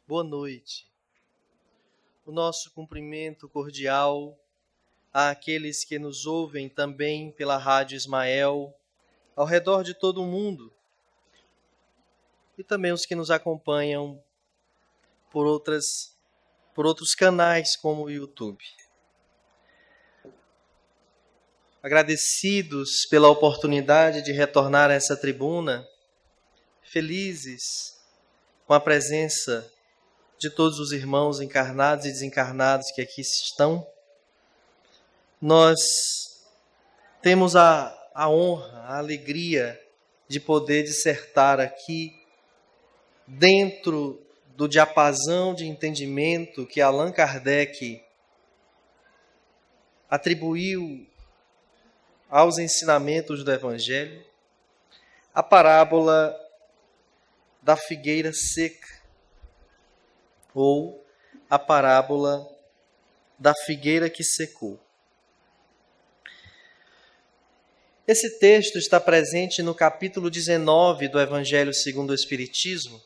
Boa noite. O nosso cumprimento cordial àqueles que nos ouvem também pela Rádio Ismael, ao redor de todo o mundo, e também os que nos acompanham por outros canais como o YouTube. Agradecidos pela oportunidade de retornar a essa tribuna, felizes com a presença de todos os irmãos encarnados e desencarnados que aqui estão, nós temos a honra, a alegria de poder dissertar aqui, dentro do diapasão de entendimento que Allan Kardec atribuiu aos ensinamentos do Evangelho, a parábola da figueira seca, ou a parábola da figueira que secou. Esse texto está presente no capítulo 19 do Evangelho segundo o Espiritismo,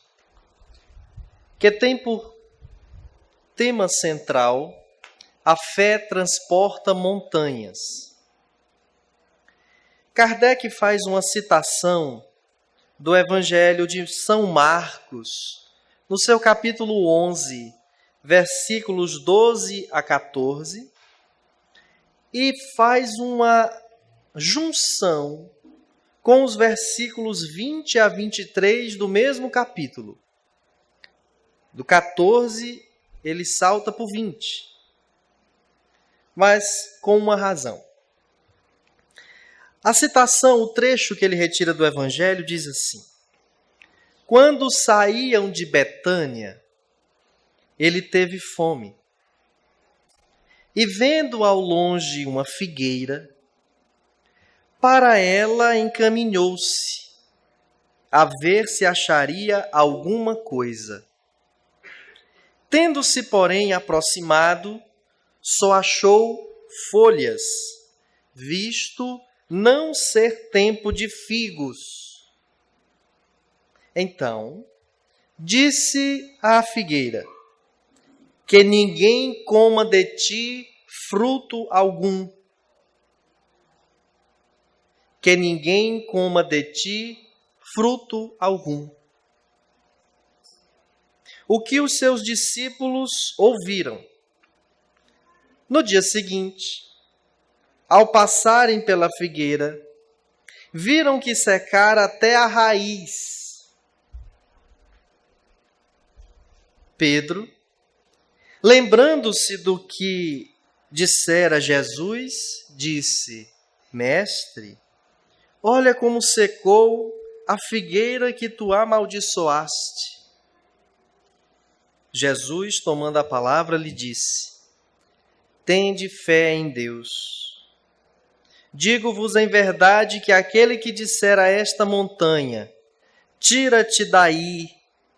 que tem por tema central a fé transporta montanhas. Kardec faz uma citação do Evangelho de São Marcos, no seu capítulo 11, versículos 12 a 14, e faz uma junção com os versículos 20 a 23 do mesmo capítulo. Do 14, ele salta para o 20, mas com uma razão. A citação, o trecho que ele retira do Evangelho diz assim: quando saíam de Betânia, ele teve fome. E vendo ao longe uma figueira, para ela encaminhou-se, a ver se acharia alguma coisa. Tendo-se, porém, aproximado, só achou folhas, visto não ser tempo de figos. Então, disse à figueira: que ninguém coma de ti fruto algum. Que ninguém coma de ti fruto algum. O que os seus discípulos ouviram. No dia seguinte, ao passarem pela figueira, viram que secara até a raiz. Pedro, lembrando-se do que dissera Jesus, disse: Mestre, olha como secou a figueira que tu amaldiçoaste. Jesus, tomando a palavra, lhe disse: tende fé em Deus. Digo-vos em verdade que aquele que disser a esta montanha, tira-te daí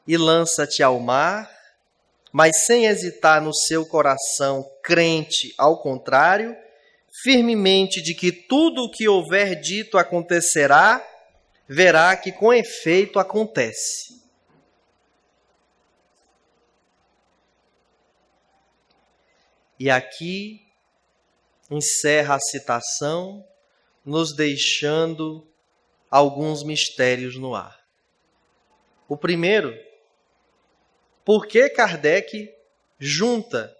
e lança-te ao mar, mas sem hesitar no seu coração, crente ao contrário, firmemente de que tudo o que houver dito acontecerá, verá que com efeito acontece. E aqui encerra a citação, nos deixando alguns mistérios no ar. O primeiro, por que Kardec junta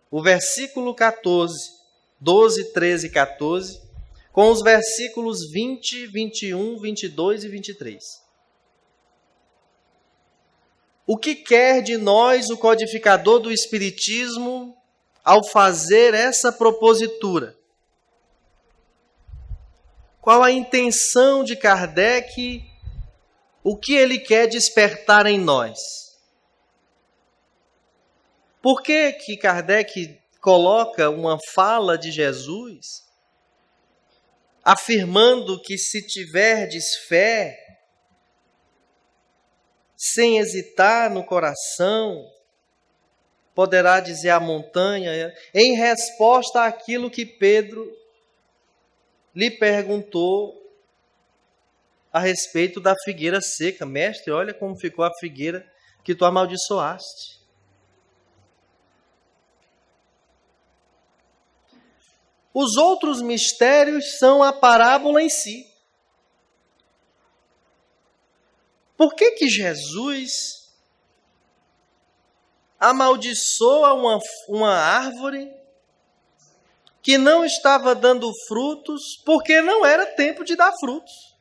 o versículo 14, 12, 13 e 14, com os versículos 20, 21, 22 e 23? O que quer de nós o codificador do Espiritismo ao fazer essa propositura? Qual a intenção de Kardec? O que ele quer despertar em nós? Por que Kardec coloca uma fala de Jesus afirmando que se tiverdes fé, sem hesitar no coração, poderá dizer à montanha, em resposta àquilo que Pedro lhe perguntou a respeito da figueira seca? Mestre, olha como ficou a figueira que tu amaldiçoaste. Os outros mistérios são a parábola em si. Por que Jesus amaldiçoa uma árvore que não estava dando frutos, porque não era tempo de dar frutos?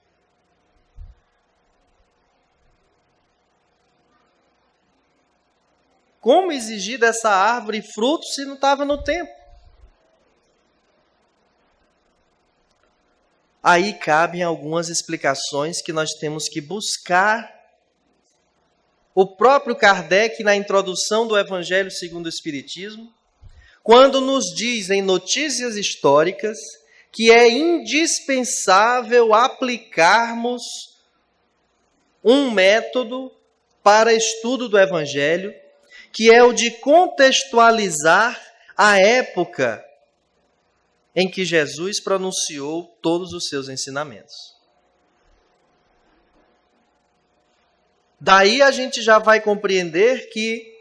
Como exigir dessa árvore frutos se não estava no tempo? Aí cabem algumas explicações que nós temos que buscar. O próprio Kardec, na introdução do Evangelho segundo o Espiritismo, quando nos diz em Notícias Históricas que é indispensável aplicarmos um método para estudo do Evangelho, que é o de contextualizar a época em que Jesus pronunciou todos os seus ensinamentos. Daí a gente já vai compreender que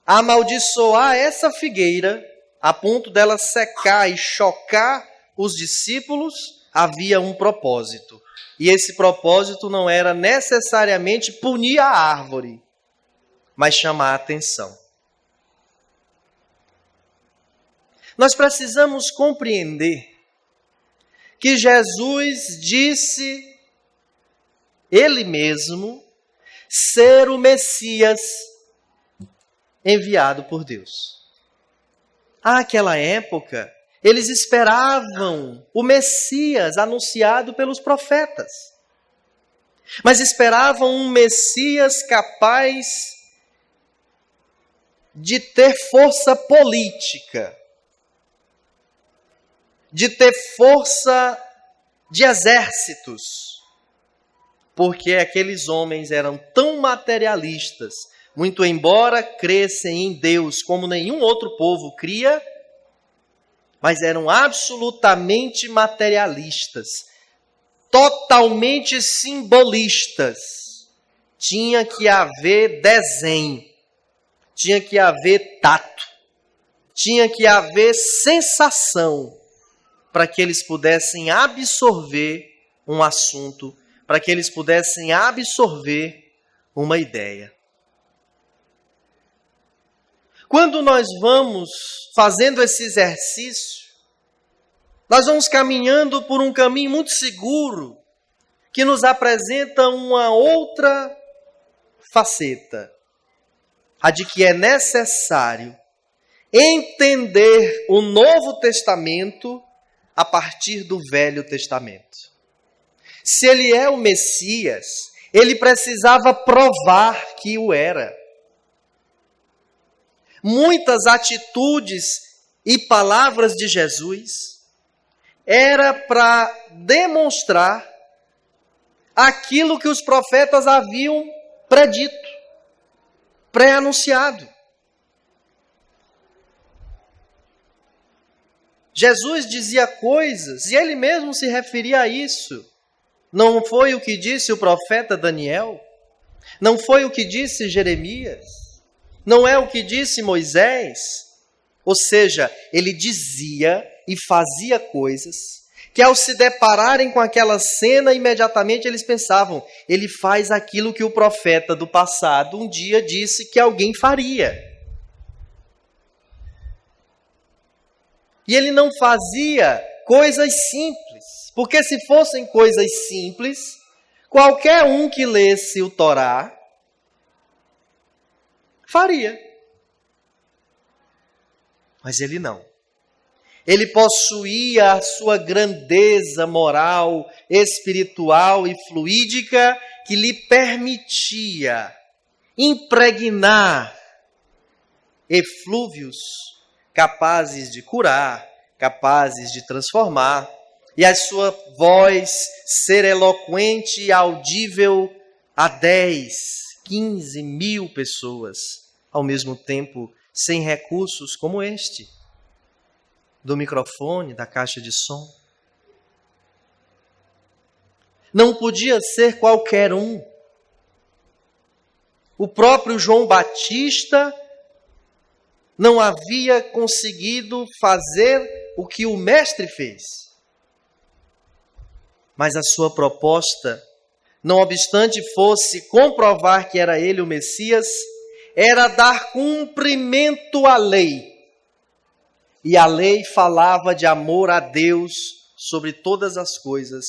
amaldiçoar essa figueira, a ponto dela secar e chocar os discípulos, havia um propósito. E esse propósito não era necessariamente punir a árvore, mas chamar a atenção. Nós precisamos compreender que Jesus disse, ele mesmo, ser o Messias enviado por Deus. Àquela época, eles esperavam o Messias anunciado pelos profetas, mas esperavam um Messias capaz de ter força política, de ter força de exércitos, porque aqueles homens eram tão materialistas, muito embora crescem em Deus como nenhum outro povo cria, mas eram absolutamente materialistas, totalmente simbolistas. Tinha que haver desenho, tinha que haver tato, tinha que haver sensação, para que eles pudessem absorver um assunto, para que eles pudessem absorver uma ideia. Quando nós vamos fazendo esse exercício, nós vamos caminhando por um caminho muito seguro, que nos apresenta uma outra faceta, a de que é necessário entender o Novo Testamento a partir do Velho Testamento. Se ele é o Messias, ele precisava provar que o era. Muitas atitudes e palavras de Jesus era para demonstrar aquilo que os profetas haviam predito, pré-anunciado. Jesus dizia coisas, e ele mesmo se referia a isso. Não foi o que disse o profeta Daniel? Não foi o que disse Jeremias? Não é o que disse Moisés? Ou seja, ele dizia e fazia coisas que ao se depararem com aquela cena, imediatamente eles pensavam, ele faz aquilo que o profeta do passado um dia disse que alguém faria. E ele não fazia coisas simples, porque se fossem coisas simples, qualquer um que lesse o Torá faria. Mas ele não. Ele possuía a sua grandeza moral, espiritual e fluídica que lhe permitia impregnar eflúvios capazes de curar, capazes de transformar, e a sua voz ser eloquente e audível a 10, 15 mil pessoas, ao mesmo tempo, sem recursos como este, do microfone, da caixa de som. Não podia ser qualquer um. O próprio João Batista não havia conseguido fazer o que o mestre fez. Mas a sua proposta, não obstante fosse comprovar que era ele o Messias, era dar cumprimento à lei. E a lei falava de amor a Deus sobre todas as coisas.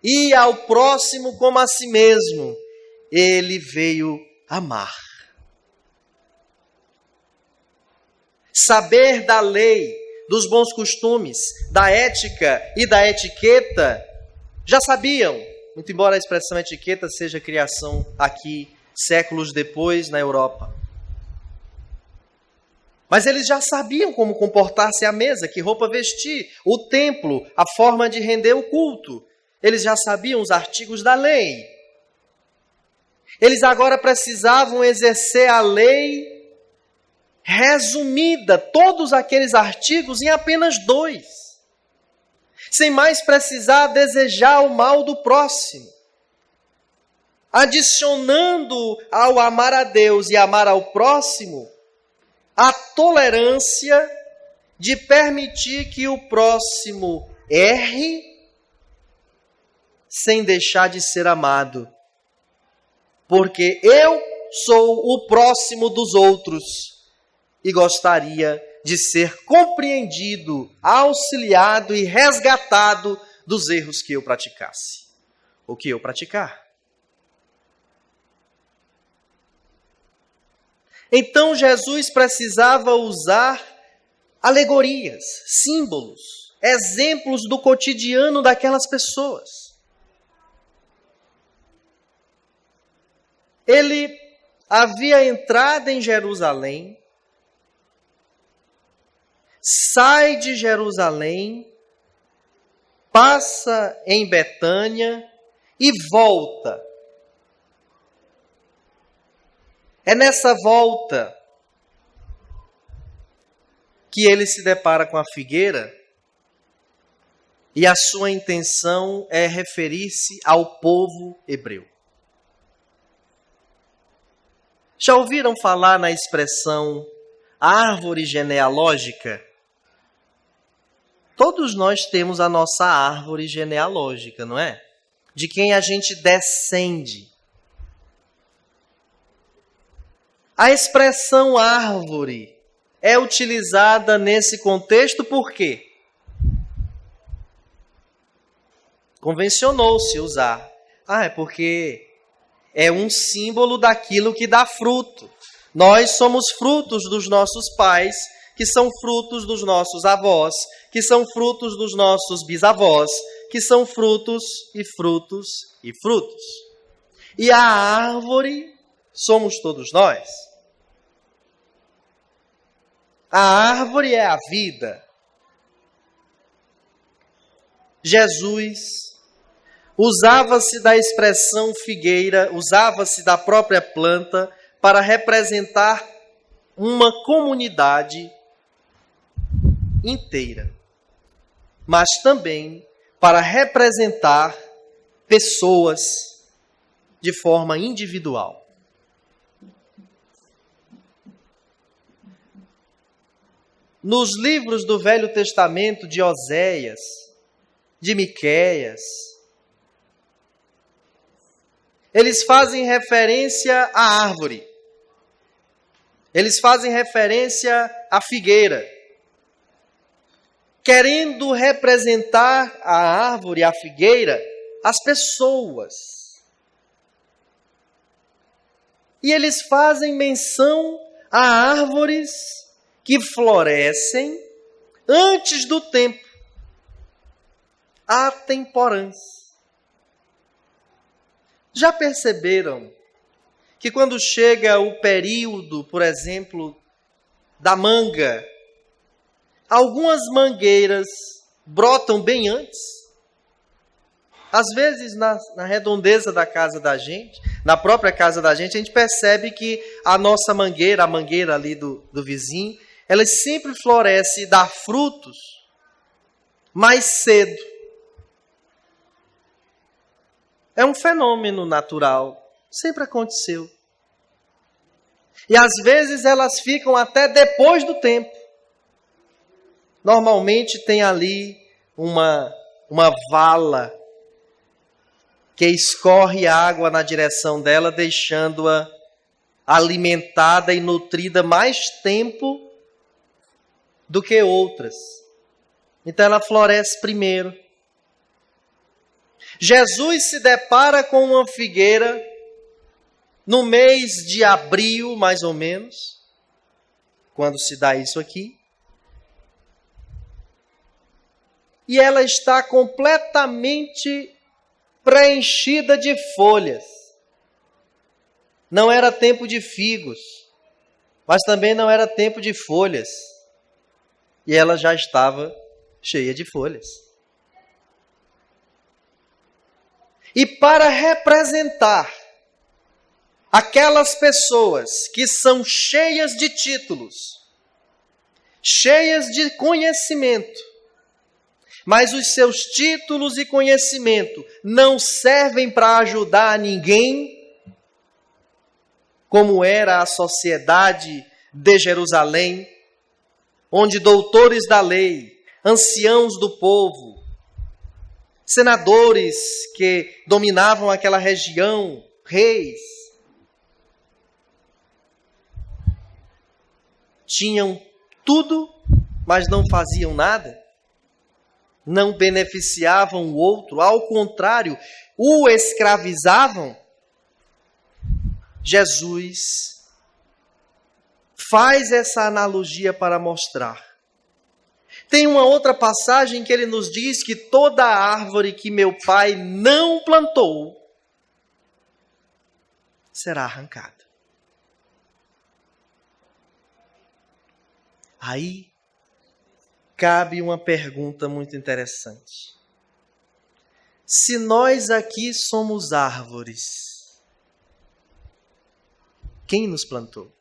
E ao próximo como a si mesmo, ele veio amar. Saber da lei, dos bons costumes, da ética e da etiqueta, já sabiam, muito embora a expressão etiqueta seja criação aqui, séculos depois, na Europa. Mas eles já sabiam como comportar-se à mesa, que roupa vestir, o templo, a forma de render o culto. Eles já sabiam os artigos da lei. Eles agora precisavam exercer a lei resumida, todos aqueles artigos em apenas 2. Sem mais precisar desejar o mal do próximo. Adicionando ao amar a Deus e amar ao próximo, a tolerância de permitir que o próximo erre sem deixar de ser amado. Porque eu sou o próximo dos outros e gostaria de ser compreendido, auxiliado e resgatado dos erros que eu praticasse, ou que eu praticar. Então Jesus precisava usar alegorias, símbolos, exemplos do cotidiano daquelas pessoas. Ele havia entrado em Jerusalém, sai de Jerusalém, passa em Betânia e volta. É nessa volta que ele se depara com a figueira e a sua intenção é referir-se ao povo hebreu. Já ouviram falar na expressão árvore genealógica? Todos nós temos a nossa árvore genealógica, não é? De quem a gente descende. A expressão árvore é utilizada nesse contexto por quê? Convencionou-se usar. É porque é um símbolo daquilo que dá fruto. Nós somos frutos dos nossos pais, que são frutos dos nossos avós, que são frutos dos nossos bisavós, que são frutos e frutos e frutos. E a árvore somos todos nós. A árvore é a vida. Jesus usava-se da expressão figueira, usava-se da própria planta para representar uma comunidade inteira, mas também para representar pessoas de forma individual. Nos livros do Velho Testamento de Oséias, de Miqueias, eles fazem referência à árvore. Eles fazem referência à figueira. Querendo representar a árvore, a figueira, as pessoas. E eles fazem menção a árvores que florescem antes do tempo, atemporãs. Já perceberam que quando chega o período, por exemplo, da manga, algumas mangueiras brotam bem antes? Às vezes, na redondeza da casa da gente, na própria casa da gente, a gente percebe que a nossa mangueira, a mangueira ali do vizinho, ela sempre floresce e dá frutos mais cedo. É um fenômeno natural, sempre aconteceu. E às vezes elas ficam até depois do tempo. normalmente tem ali uma vala que escorre água na direção dela, deixando-a alimentada e nutrida mais tempo do que outras. Então ela floresce primeiro. Jesus se depara com uma figueira no mês de abril, mais ou menos, quando se dá isso aqui. E ela está completamente preenchida de folhas. Não era tempo de figos, mas também não era tempo de folhas. E ela já estava cheia de folhas. E para representar aquelas pessoas que são cheias de títulos, cheias de conhecimento, mas os seus títulos e conhecimento não servem para ajudar ninguém, como era a sociedade de Jerusalém, onde doutores da lei, anciãos do povo, senadores que dominavam aquela região, reis, tinham tudo, mas não faziam nada, não beneficiavam o outro, ao contrário, o escravizavam. Jesus faz essa analogia para mostrar. Tem uma outra passagem que ele nos diz que toda árvore que meu pai não plantou será arrancada. Aí cabe uma pergunta muito interessante. Se nós aqui somos árvores, quem nos plantou?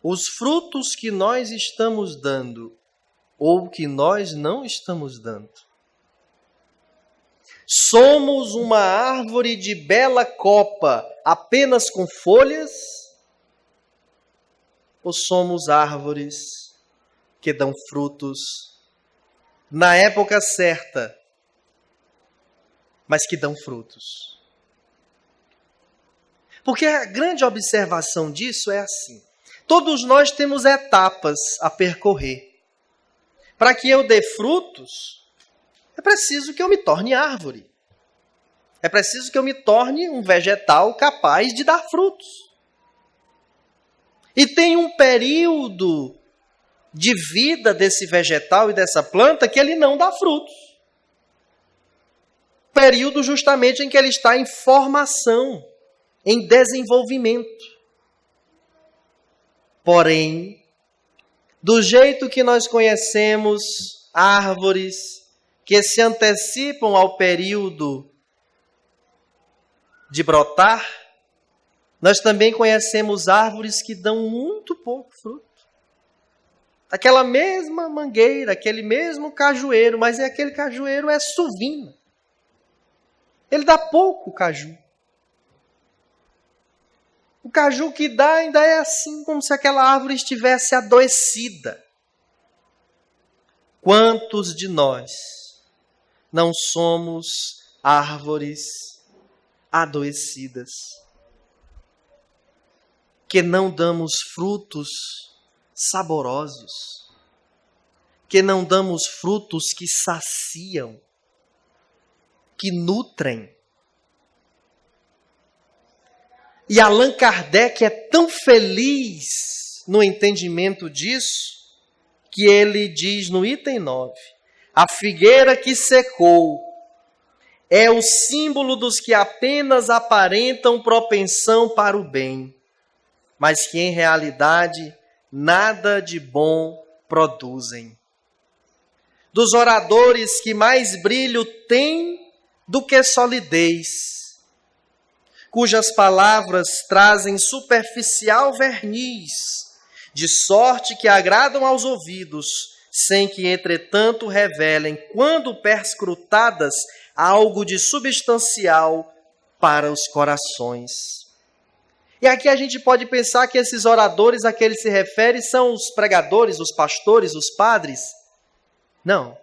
Os frutos que nós estamos dando ou que nós não estamos dando. Somos uma árvore de bela copa apenas com folhas? Ou somos árvores que dão frutos na época certa, mas que dão frutos? Porque a grande observação disso é assim. Todos nós temos etapas a percorrer. Para que eu dê frutos, é preciso que eu me torne árvore. É preciso que eu me torne um vegetal capaz de dar frutos. E tem um período de vida desse vegetal e dessa planta que ele não dá frutos. Período justamente em que ele está em formação, em desenvolvimento. Porém, do jeito que nós conhecemos árvores que se antecipam ao período de brotar, nós também conhecemos árvores que dão muito pouco fruto. Aquela mesma mangueira, aquele mesmo cajueiro, mas aquele cajueiro é suvina. Ele dá pouco caju. O caju que dá ainda é assim, como se aquela árvore estivesse adoecida. Quantos de nós não somos árvores adoecidas? Que não damos frutos saborosos, que não damos frutos que saciam, que nutrem. E Allan Kardec é tão feliz no entendimento disso, que ele diz no item 9, a figueira que secou é o símbolo dos que apenas aparentam propensão para o bem, mas que em realidade nada de bom produzem. Dos oradores que mais brilho têm do que solidez, cujas palavras trazem superficial verniz, de sorte que agradam aos ouvidos, sem que, entretanto, revelem, quando perscrutadas, algo de substancial para os corações. E aqui a gente pode pensar que esses oradores a que ele se refere são os pregadores, os pastores, os padres. Não.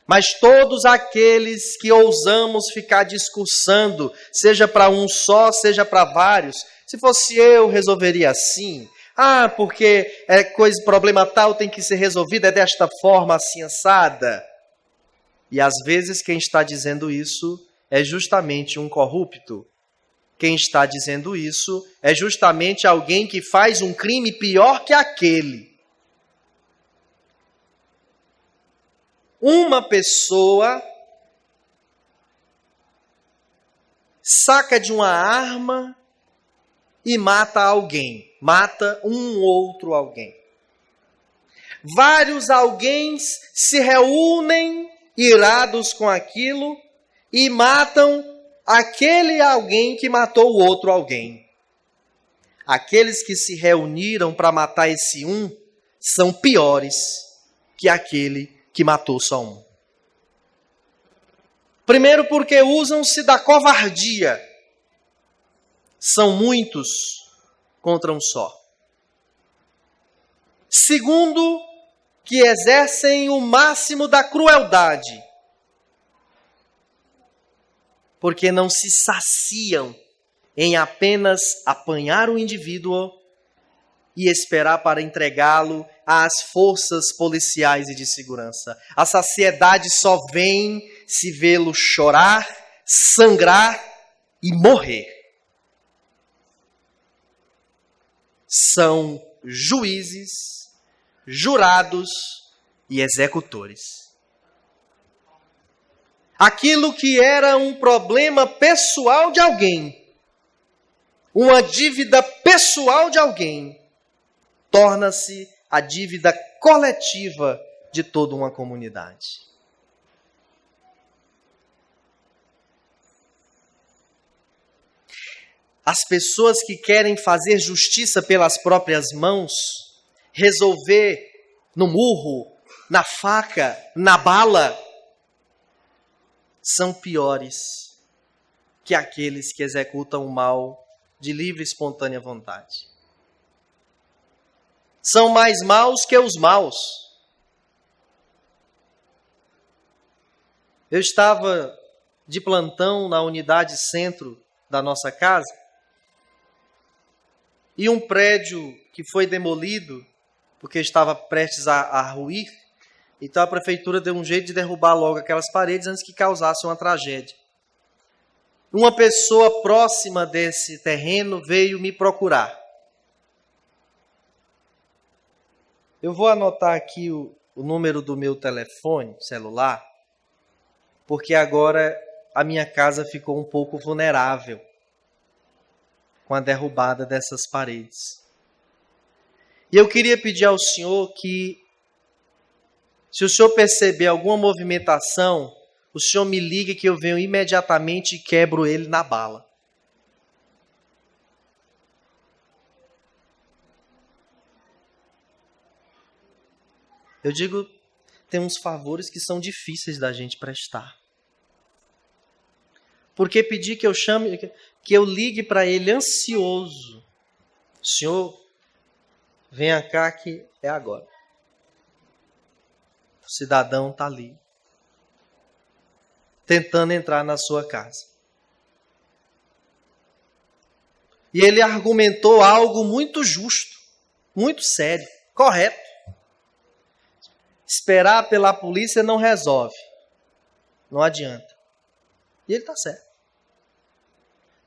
Mas todos aqueles que ousamos ficar discursando, seja para um só, seja para vários. Se fosse eu, resolveria assim. Ah, porque problema tal tem que ser resolvido, é desta forma, assim, assada. E às vezes quem está dizendo isso é justamente um corrupto. Quem está dizendo isso é justamente alguém que faz um crime pior que aquele. Uma pessoa saca de uma arma e mata alguém. Mata um outro alguém. Vários alguém se reúnem irados com aquilo e matam aquele alguém que matou o outro alguém. Aqueles que se reuniram para matar esse um são piores que aquele que matou só um. Primeiro porque usam-se da covardia. São muitos contra um só. Segundo, que exercem o máximo da crueldade. Porque não se saciam em apenas apanhar o indivíduo e esperar para entregá-lo às forças policiais e de segurança. A saciedade só vem se vê-lo chorar, sangrar e morrer. São juízes, jurados e executores. Aquilo que era um problema pessoal de alguém, uma dívida pessoal de alguém, torna-se a dívida coletiva de toda uma comunidade. As pessoas que querem fazer justiça pelas próprias mãos, resolver no murro, na faca, na bala, são piores que aqueles que executam o mal de livre e espontânea vontade. São mais maus que os maus. Eu estava de plantão na unidade centro da nossa casa e um prédio que foi demolido porque estava prestes a ruir. Então a prefeitura deu um jeito de derrubar logo aquelas paredes antes que causasse uma tragédia. Uma pessoa próxima desse terreno veio me procurar. Eu vou anotar aqui o número do meu telefone celular, porque agora a minha casa ficou um pouco vulnerável com a derrubada dessas paredes. E eu queria pedir ao senhor que, se o senhor perceber alguma movimentação, o senhor me ligue que eu venho imediatamente e quebro ele na bala. Eu digo, tem uns favores que são difíceis da gente prestar. Porque pedir que eu chame, que eu ligue para ele ansioso. Senhor, venha cá que é agora. O cidadão está ali, tentando entrar na sua casa. E ele argumentou algo muito justo, muito sério, correto. Esperar pela polícia não resolve. Não adianta. E ele está certo.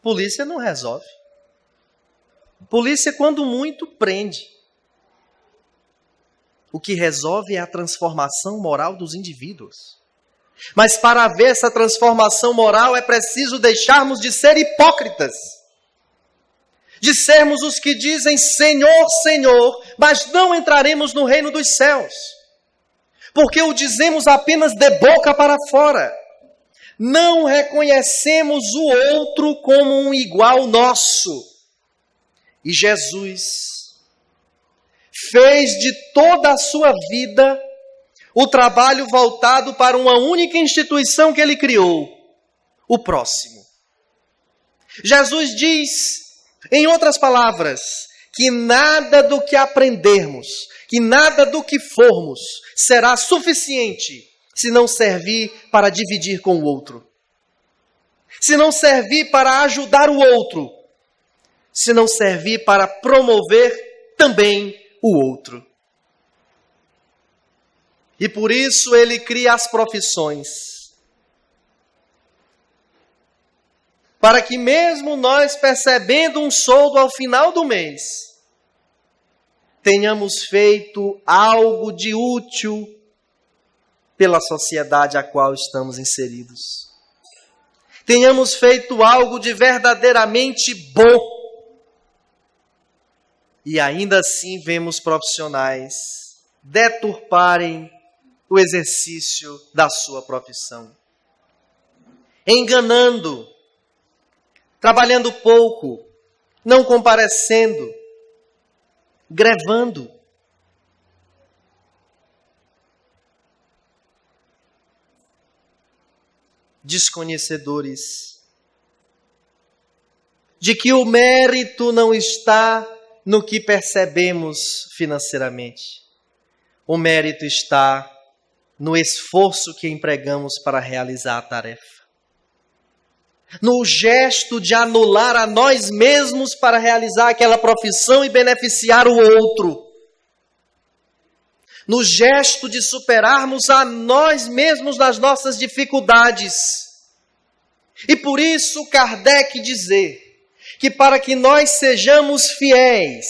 Polícia não resolve. Polícia, quando muito, prende. O que resolve é a transformação moral dos indivíduos. Mas para haver essa transformação moral é preciso deixarmos de ser hipócritas. De sermos os que dizem Senhor, Senhor, mas não entraremos no reino dos céus. Porque o dizemos apenas de boca para fora. Não reconhecemos o outro como um igual nosso. E Jesus fez de toda a sua vida o trabalho voltado para uma única instituição que ele criou, o próximo. Jesus diz Em outras palavras, que nada do que aprendermos, que nada do que formos será suficiente se não servir para dividir com o outro, se não servir para ajudar o outro, se não servir para promover também o outro. E por isso ele cria as profissões, para que mesmo nós percebendo um soldo ao final do mês, tenhamos feito algo de útil pela sociedade a qual estamos inseridos. Tenhamos feito algo de verdadeiramente bom. E ainda assim vemos profissionais deturparem o exercício da sua profissão, enganando, trabalhando pouco, não comparecendo, grevando. Desconhecedores de que o mérito não está no que percebemos financeiramente. O mérito está no esforço que empregamos para realizar a tarefa. No gesto de anular a nós mesmos para realizar aquela profissão e beneficiar o outro. No gesto de superarmos a nós mesmos nas nossas dificuldades. E por isso Kardec dizer que para que nós sejamos fiéis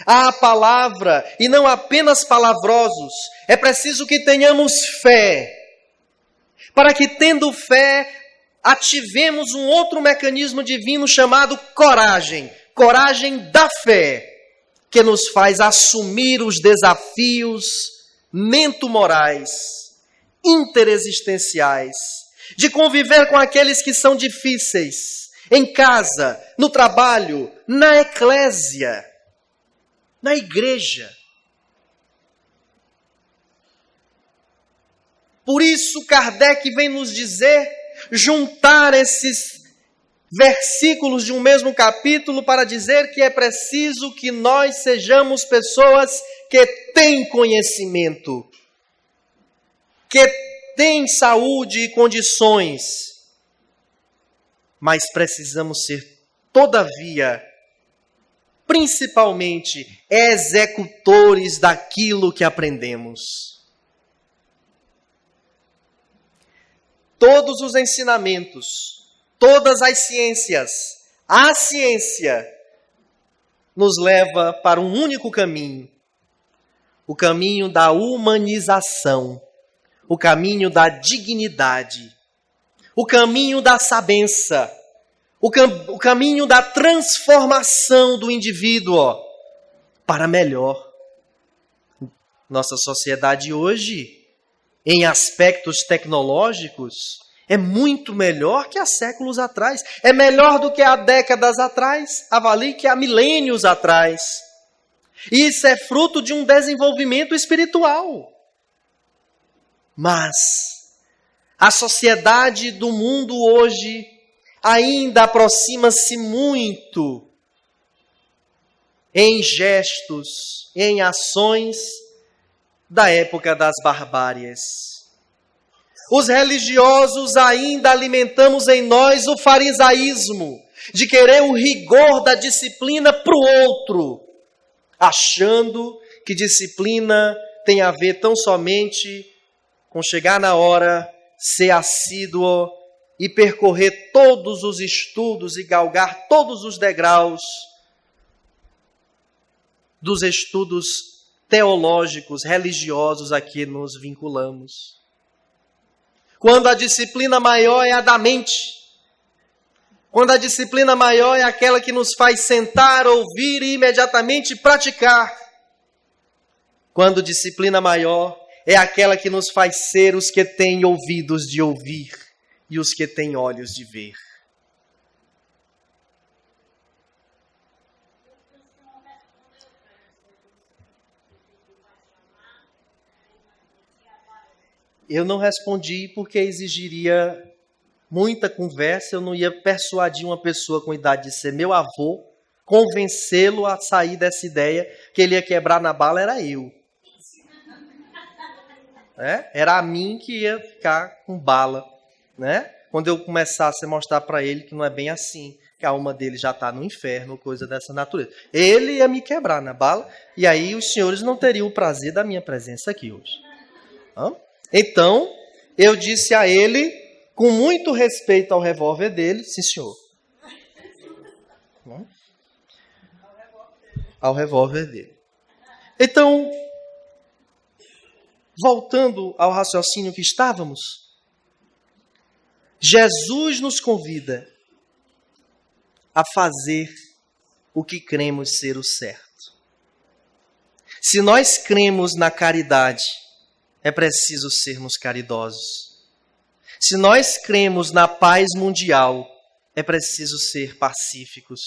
à palavra e não apenas palavrosos, é preciso que tenhamos fé. Para que tendo fé, ativemos um outro mecanismo divino chamado coragem. Coragem da fé, que nos faz assumir os desafios mento-morais, interexistenciais, de conviver com aqueles que são difíceis, em casa, no trabalho, na eclésia, na igreja. Por isso Kardec vem nos dizer, juntar esses versículos de um mesmo capítulo para dizer que é preciso que nós sejamos pessoas que têm conhecimento, que têm saúde e condições, mas precisamos ser, todavia, principalmente, executores daquilo que aprendemos. Todos os ensinamentos, todas as ciências, a ciência nos leva para um único caminho, o caminho da humanização, o caminho da dignidade, o caminho da sabença, o caminho da transformação do indivíduo para melhor. Nossa sociedade hoje, em aspectos tecnológicos, é muito melhor que há séculos atrás. É melhor do que há décadas atrás. Avalie que há milênios atrás. Isso é fruto de um desenvolvimento espiritual. Mas a sociedade do mundo hoje ainda aproxima-se muito em gestos, em ações da época das barbáries. Os religiosos ainda alimentamos em nós o farisaísmo, de querer o rigor da disciplina para o outro, achando que disciplina tem a ver tão somente com chegar na hora, ser assíduo e percorrer todos os estudos e galgar todos os degraus dos estudos teológicos, religiosos a que nos vinculamos. Quando a disciplina maior é a da mente, quando a disciplina maior é aquela que nos faz sentar, ouvir e imediatamente praticar, quando disciplina maior é aquela que nos faz ser os que têm ouvidos de ouvir e os que têm olhos de ver. Eu não respondi porque exigiria muita conversa, eu não ia persuadir uma pessoa com idade de ser meu avô convencê-lo a sair dessa ideia que ele ia quebrar na bala era eu. Era a mim que ia ficar com bala, né? Quando eu começasse a mostrar para ele que não é bem assim, que a alma dele já está no inferno, coisa dessa natureza. Ele ia me quebrar na bala, e aí os senhores não teriam o prazer da minha presença aqui hoje. Então, eu disse a ele, com muito respeito ao revólver dele, sim, senhor. Ao revólver dele. Então, voltando ao raciocínio que estávamos, Jesus nos convida a fazer o que cremos ser o certo. Se nós cremos na caridade, é preciso sermos caridosos. Se nós cremos na paz mundial, é preciso ser pacíficos.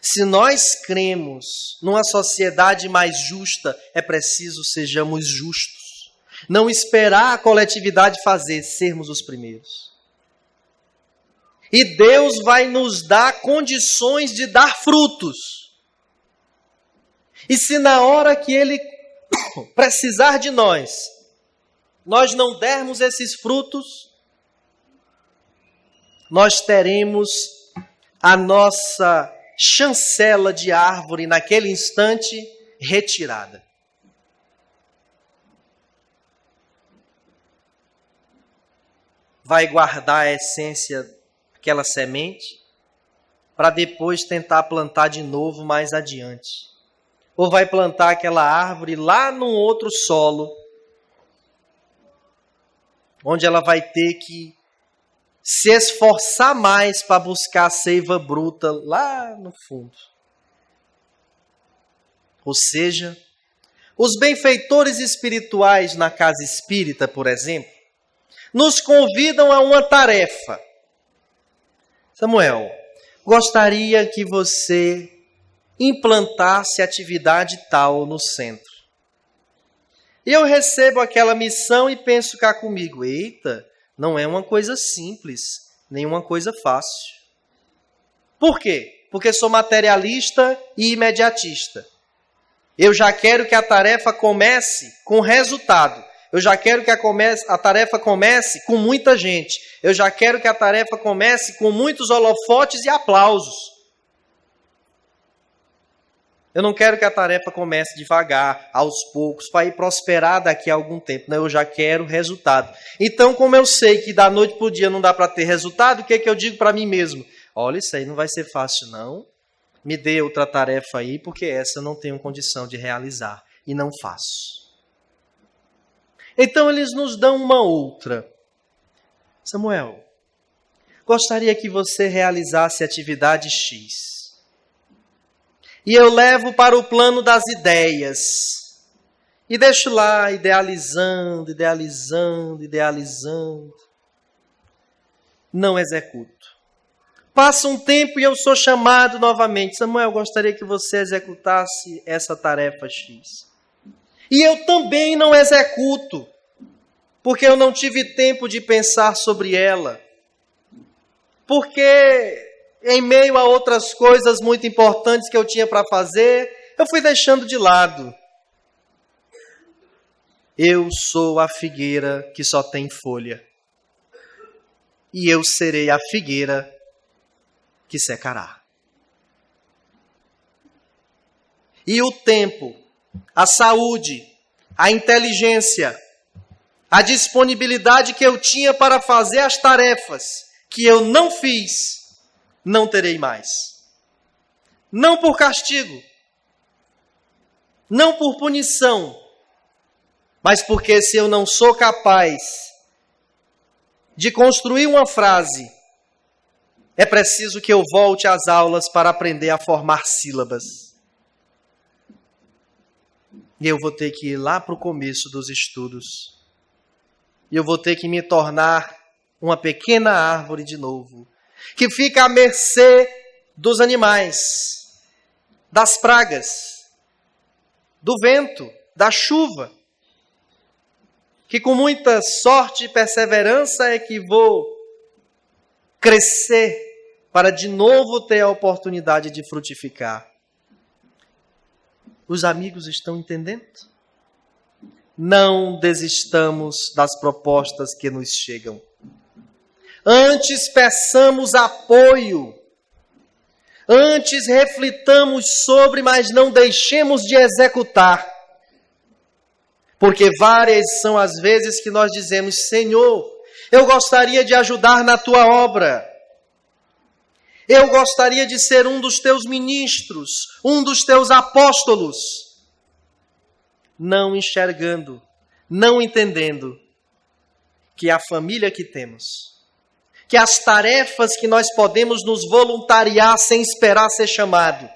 Se nós cremos numa sociedade mais justa, é preciso sejamos justos. Não esperar a coletividade fazer, sermos os primeiros. E Deus vai nos dar condições de dar frutos. E se na hora que Ele precisar de nós não dermos esses frutos, nós teremos a nossa chancela de árvore naquele instante retirada. Vai guardar a essência daquela semente para depois tentar plantar de novo mais adiante. Ou vai plantar aquela árvore lá num outro solo, onde ela vai ter que se esforçar mais para buscar a seiva bruta lá no fundo. Ou seja, os benfeitores espirituais na casa espírita, por exemplo, nos convidam a uma tarefa. Samuel, gostaria que você implantasse atividade tal no centro. E eu recebo aquela missão e penso cá comigo, eita, não é uma coisa simples, nem uma coisa fácil. Por quê? Porque sou materialista e imediatista. Eu já quero que a tarefa comece com resultado. Eu já quero que a tarefa comece com muita gente. Eu já quero que a tarefa comece com muitos holofotes e aplausos. Eu não quero que a tarefa comece devagar, aos poucos, para ir prosperar daqui a algum tempo. Não, eu já quero resultado. Então, como eu sei que da noite para o dia não dá para ter resultado, o que é que eu digo para mim mesmo? Olha, isso aí não vai ser fácil, não. Me dê outra tarefa aí, porque essa eu não tenho condição de realizar. E não faço. Então, eles nos dão uma outra. Samuel, gostaria que você realizasse atividade X. E eu levo para o plano das ideias. E deixo lá, idealizando. Não executo. Passa um tempo e eu sou chamado novamente. Samuel, gostaria que você executasse essa tarefa X. E eu também não executo. Porque eu não tive tempo de pensar sobre ela. Porque em meio a outras coisas muito importantes que eu tinha para fazer, eu fui deixando de lado. Eu sou a figueira que só tem folha. E eu serei a figueira que secará. E o tempo, a saúde, a inteligência, a disponibilidade que eu tinha para fazer as tarefas que eu não fiz, não terei mais. Não por castigo, não por punição, mas porque se eu não sou capaz de construir uma frase, é preciso que eu volte às aulas para aprender a formar sílabas. E eu vou ter que ir lá para o começo dos estudos. E eu vou ter que me tornar uma pequena árvore de novo, que fica à mercê dos animais, das pragas, do vento, da chuva, que com muita sorte e perseverança é que vou crescer para de novo ter a oportunidade de frutificar. Os amigos estão entendendo? Não desistamos das propostas que nos chegam. Antes peçamos apoio. Antes reflitamos sobre, mas não deixemos de executar. Porque várias são as vezes que nós dizemos: Senhor, eu gostaria de ajudar na tua obra. Eu gostaria de ser um dos teus ministros, um dos teus apóstolos. Não enxergando, não entendendo que a família que temos, que as tarefas que nós podemos nos voluntariar sem esperar ser chamado,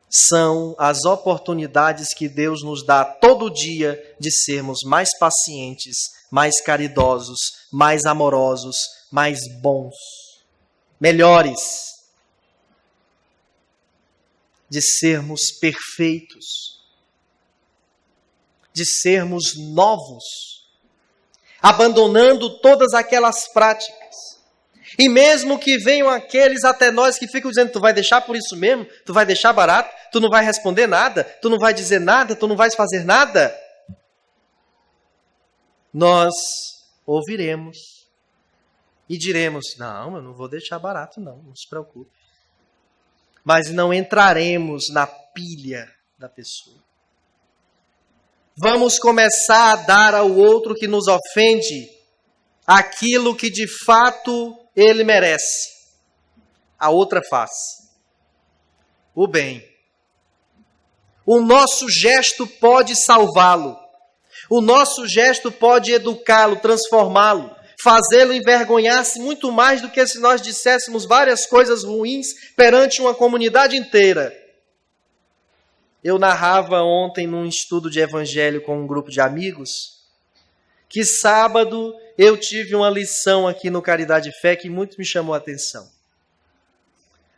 são as oportunidades que Deus nos dá todo dia de sermos mais pacientes, mais caridosos, mais amorosos, mais bons, melhores, de sermos perfeitos, de sermos novos, abandonando todas aquelas práticas. E mesmo que venham aqueles até nós que ficam dizendo: tu vai deixar por isso mesmo? Tu vai deixar barato? Tu não vai responder nada? Tu não vai dizer nada? Tu não vais fazer nada? Nós ouviremos e diremos: não, eu não vou deixar barato não se preocupe. Mas não entraremos na pilha da pessoa. Vamos começar a dar ao outro que nos ofende aquilo que de fato ele merece. A outra face. O bem. O nosso gesto pode salvá-lo. O nosso gesto pode educá-lo, transformá-lo, fazê-lo envergonhar-se muito mais do que se nós disséssemos várias coisas ruins perante uma comunidade inteira. Eu narrava ontem num estudo de evangelho com um grupo de amigos que sábado eu tive uma lição aqui no Caridade e Fé que muito me chamou a atenção.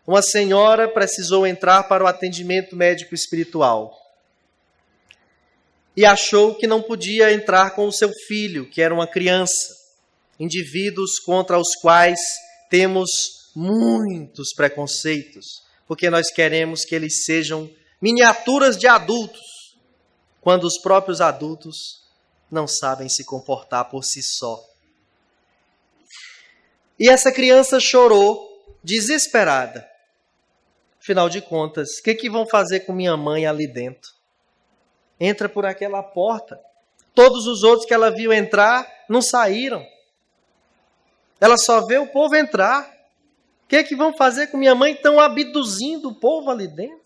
Uma senhora precisou entrar para o atendimento médico espiritual e achou que não podia entrar com o seu filho, que era uma criança. Indivíduos contra os quais temos muitos preconceitos, porque nós queremos que eles sejam miniaturas de adultos, quando os próprios adultos não sabem se comportar por si só. E essa criança chorou, desesperada. Afinal de contas, o que vão fazer com minha mãe ali dentro? Entra por aquela porta. Todos os outros que ela viu entrar não saíram. Ela só vê o povo entrar. O que vão fazer com minha mãe? Estão abduzindo o povo ali dentro.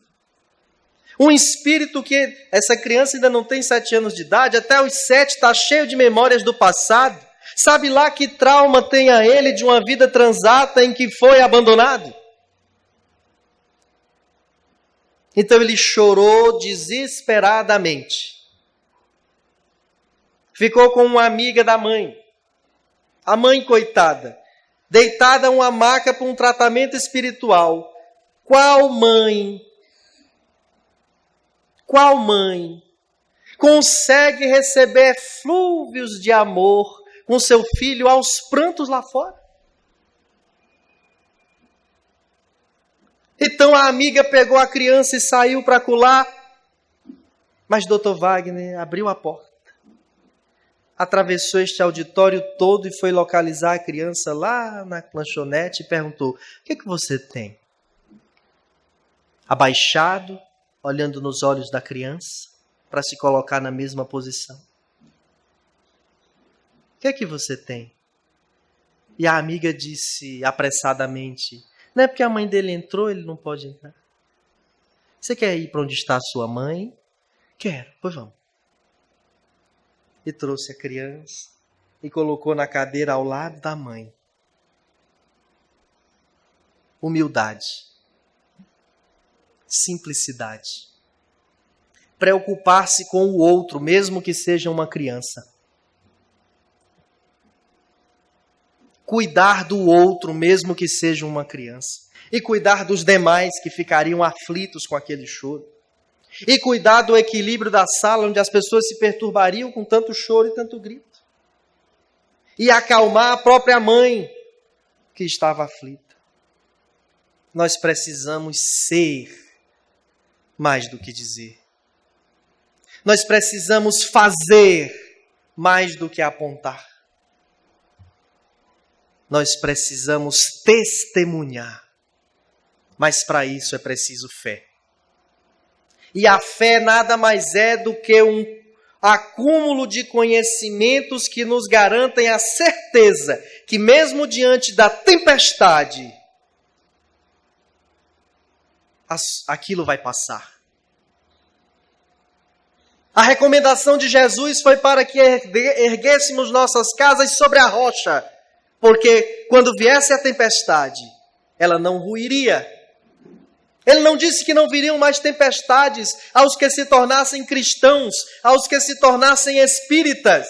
Um espírito que essa criança ainda não tem 7 anos de idade, até os 7 está cheio de memórias do passado. Sabe lá que trauma tem a ele de uma vida transata em que foi abandonado? Então ele chorou desesperadamente. Ficou com uma amiga da mãe. A mãe, coitada, deitada em uma maca para um tratamento espiritual. Qual mãe consegue receber flúvios de amor com seu filho aos prantos lá fora? Então a amiga pegou a criança e saiu para acolá, mas Dr. Wagner abriu a porta, atravessou este auditório todo e foi localizar a criança lá na lanchonete e perguntou: o que você tem? Abaixado, olhando nos olhos da criança, para se colocar na mesma posição. O que você tem? E a amiga disse apressadamente: não é porque a mãe dele entrou, ele não pode entrar. Você quer ir para onde está a sua mãe? Quero, pois vamos. E trouxe a criança e colocou na cadeira ao lado da mãe. Humildade. Simplicidade. Preocupar-se com o outro, mesmo que seja uma criança. Cuidar do outro, mesmo que seja uma criança. E cuidar dos demais que ficariam aflitos com aquele choro. E cuidar do equilíbrio da sala, onde as pessoas se perturbariam com tanto choro e tanto grito. E acalmar a própria mãe, que estava aflita. Nós precisamos ser mais do que dizer. Nós precisamos fazer mais do que apontar. Nós precisamos testemunhar. Mas para isso é preciso fé. E a fé nada mais é do que um acúmulo de conhecimentos que nos garantem a certeza que mesmo diante da tempestade, aquilo vai passar. A recomendação de Jesus foi para que erguêssemos nossas casas sobre a rocha, porque quando viesse a tempestade, ela não ruiria. Ele não disse que não viriam mais tempestades aos que se tornassem cristãos, aos que se tornassem espíritas.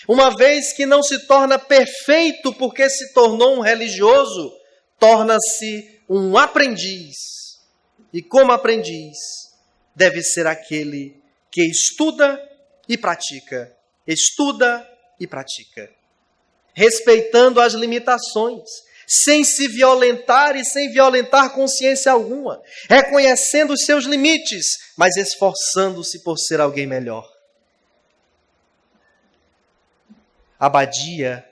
Uma vez que não se torna perfeito porque se tornou um religioso, torna-se um aprendiz. E como aprendiz, deve ser aquele que estuda e pratica. Estuda e pratica. Respeitando as limitações, sem se violentar e sem violentar consciência alguma, reconhecendo os seus limites, mas esforçando-se por ser alguém melhor. Abadia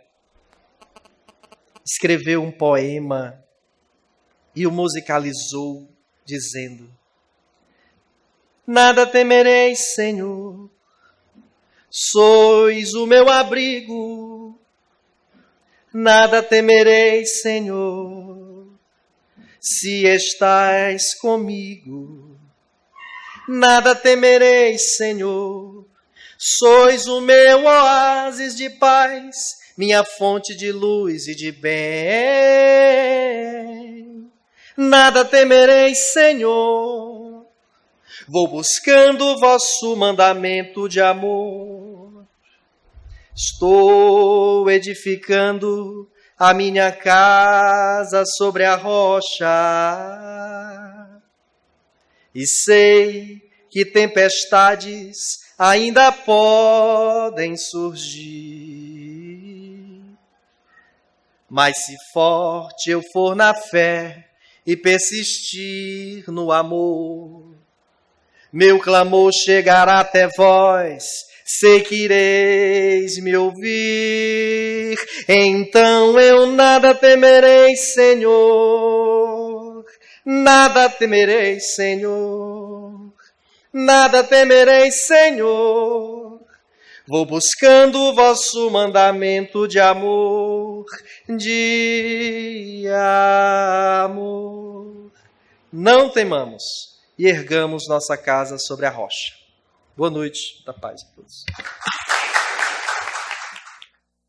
escreveu um poema e o musicalizou dizendo: nada temerei, Senhor, sois o meu abrigo. Nada temerei, Senhor, se estás comigo. Nada temerei, Senhor, sois o meu oásis de paz, minha fonte de luz e de bem. Nada temerei, Senhor, vou buscando o vosso mandamento de amor. Estou edificando a minha casa sobre a rocha e sei que tempestades ainda podem surgir. Mas se forte eu for na fé e persistir no amor, meu clamor chegará até vós, sei que ireis me ouvir, então eu nada temerei, Senhor, nada temerei, Senhor, nada temerei, Senhor, vou buscando o vosso mandamento de amor, de amor. Não temamos e ergamos nossa casa sobre a rocha. Boa noite, da paz a todos.